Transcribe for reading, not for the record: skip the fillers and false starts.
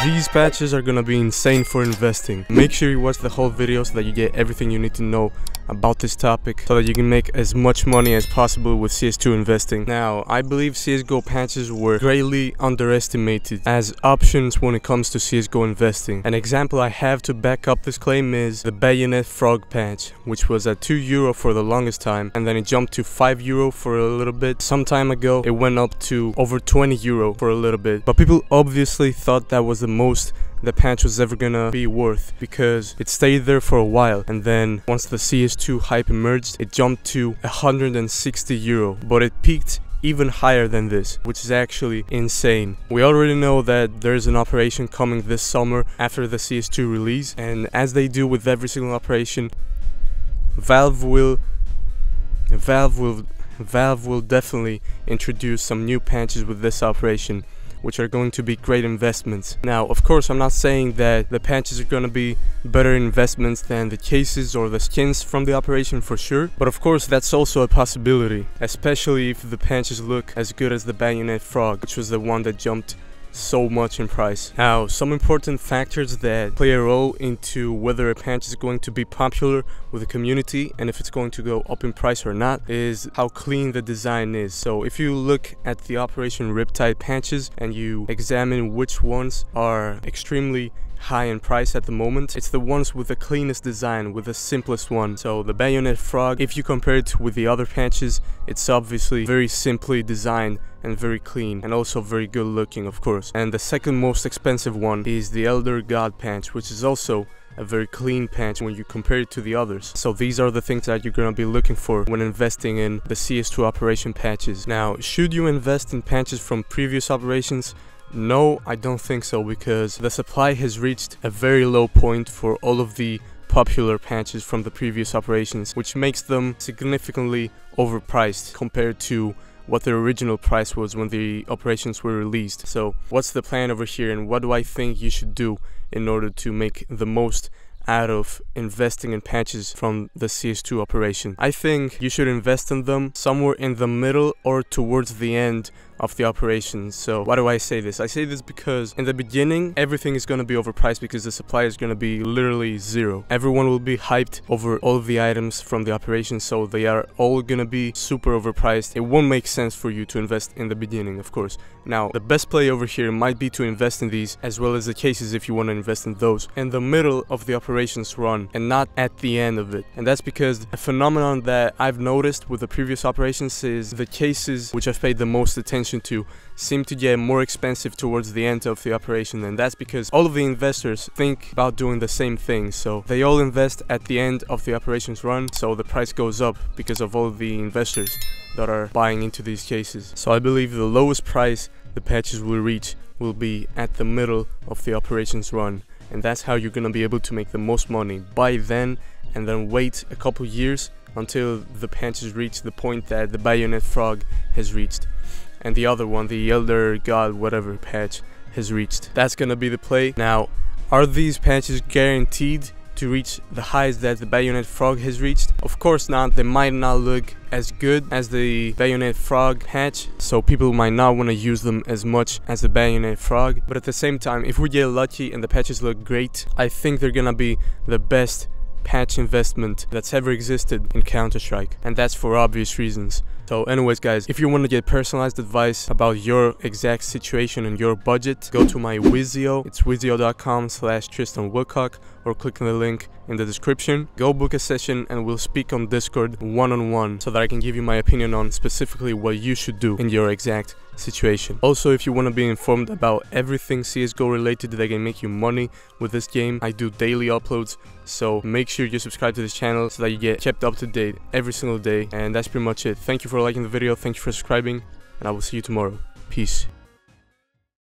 These patches are gonna be insane for investing. Make sure you watch the whole video so that you get everything you need to know about this topic so that you can make as much money as possible with CS2 investing. Now, I believe CSGO patches were greatly underestimated as options when it comes to CSGO investing. An example I have to back up this claim is the Bayonet Frog patch, which was at €2 for the longest time, and then it jumped to €5 for a little bit. Some time ago, it went up to over €20 for a little bit, but people obviously thought that was the most the patch was ever gonna be worth because it stayed there for a while, and then once the CS2 hype emerged, it jumped to €160, but it peaked even higher than this, which is actually insane. We already know that there's an operation coming this summer after the CS2 release, and as they do with every single operation, Valve will definitely introduce some new patches with this operation, which are going to be great investments. Now, of course, I'm not saying that the patches are going to be better investments than the cases or the skins from the operation for sure, but of course that's also a possibility, especially if the patches look as good as the Bayonet Frog, which was the one that jumped so much in price. Now, some important factors that play a role into whether a patch is going to be popular with the community and if it's going to go up in price or not is how clean the design is. So if you look at the Operation Riptide patches and you examine which ones are extremely high in price at the moment, it's the ones with the cleanest design, with the simplest one. So the Bayonet Frog, if you compare it with the other patches, it's obviously very simply designed and very clean, and also very good looking, of course. And the second most expensive one is the Elder God patch, which is also a very clean patch when you compare it to the others. So these are the things that you're gonna be looking for when investing in the CS2 operation patches. Now, should you invest in patches from previous operations? No, I don't think so, because the supply has reached a very low point for all of the popular patches from the previous operations, which makes them significantly overpriced compared to what their original price was when the operations were released. So what's the plan over here, and what do I think you should do in order to make the most out of investing in patches from the CS2 operation? I think you should invest in them somewhere in the middle or towards the end of the operation. So why do I say this? I say this because in the beginning everything is going to be overpriced because the supply is going to be literally zero. Everyone will be hyped over all of the items from the operation, so they are all going to be super overpriced. It won't make sense for you to invest in the beginning, of course. Now, the best play over here might be to invest in these, as well as the cases if you want to invest in those, in the middle of the operations run and not at the end of it. And that's because a phenomenon that I've noticed with the previous operations is the cases, which I've paid the most attention to, seem to get more expensive towards the end of the operation, and that's because all of the investors think about doing the same thing. So they all invest at the end of the operations run, so the price goes up because of all of the investors that are buying into these cases. So I believe the lowest price the patches will reach will be at the middle of the operations run, and that's how you're gonna be able to make the most money. Buy then and then wait a couple years until the patches reach the point that the Bayonet Frog has reached, and the other one, the Elder God whatever patch, has reached. That's gonna be the play. Now, are these patches guaranteed to reach the highs that the Bayonet Frog has reached? Of course not. They might not look as good as the Bayonet Frog patch, so people might not want to use them as much as the Bayonet Frog, but at the same time, if we get lucky and the patches look great, I think they're gonna be the best patch investment that's ever existed in Counter-Strike, and that's for obvious reasons. So anyways guys, if you want to get personalized advice about your exact situation and your budget, go to my Wizio. It's wizio.com/Tristan Wilcock, or click on the link in the description. Go book a session and we'll speak on Discord one-on-one so that I can give you my opinion on specifically what you should do in your exact situation. Also, if you want to be informed about everything CSGO related that can make you money with this game, I do daily uploads, so make sure you subscribe to this channel so that you get kept up to date every single day. And that's pretty much it. Thank you for liking the video, thank you for subscribing, and I will see you tomorrow. Peace.